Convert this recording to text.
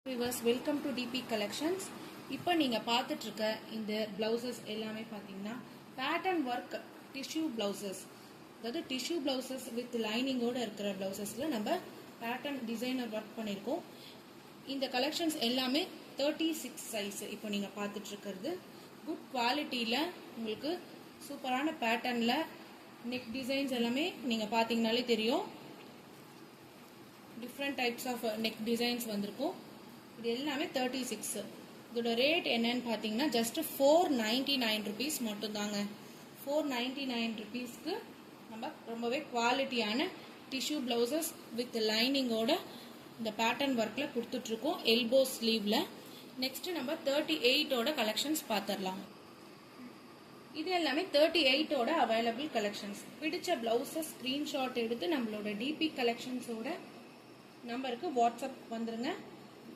Viewers welcome to DP collections. இப்போ நீங்கள் பார்த்துட்டு இருக்க இந்த பிளவுசஸ் எல்லாமே பார்த்தீங்கன்னா பேட்டர்ன் ஒர்க் டிஷ்யூ பிளவுசஸ், அதாவது டிஷ்யூ பிளவுசஸ் வித் லைனிங்கோடு இருக்கிற பிளவுசஸில் நம்ம பேட்டர்ன் டிசைனர் ஒர்க் பண்ணியிருக்கோம். இந்த கலெக்ஷன்ஸ் எல்லாமே 36 சைஸ். இப்போ நீங்கள் பார்த்துட்டு இருக்கிறது குட் குவாலிட்டியில் உங்களுக்கு சூப்பரான பேட்டர்னில் நெக் டிசைன்ஸ் எல்லாமே நீங்கள் பார்த்தீங்கனாலே தெரியும். Different types of neck designs வந்திருக்கும். இது எல்லாமே 36. இதோட ரேட் என்னன்னு பார்த்தீங்கன்னா ஜஸ்ட் 499 ருபீஸ் மட்டும்தாங்க. 499 ருபீஸ்க்கு நம்ம ரொம்பவே குவாலிட்டியான டிஷ்யூ பிளவுசஸ் வித் லைனிங்கோட இந்த பேட்டர்ன் ஒர்க்கில் கொடுத்துட்ருக்கோம் எல்போ ஸ்லீவில். நெக்ஸ்ட் நம்ம 38ஓட கலெக்ஷன்ஸ் பார்த்துடலாம். இது எல்லாமே 38ஓட அவைலபிள் கலெக்ஷன்ஸ். பிடிச்ச பிளவுசஸ் ஸ்க்ரீன்ஷாட் எடுத்து நம்மளோட டிபி கலெக்ஷன்ஸோட நம்பருக்கு வாட்ஸ்அப் வந்துருங்க.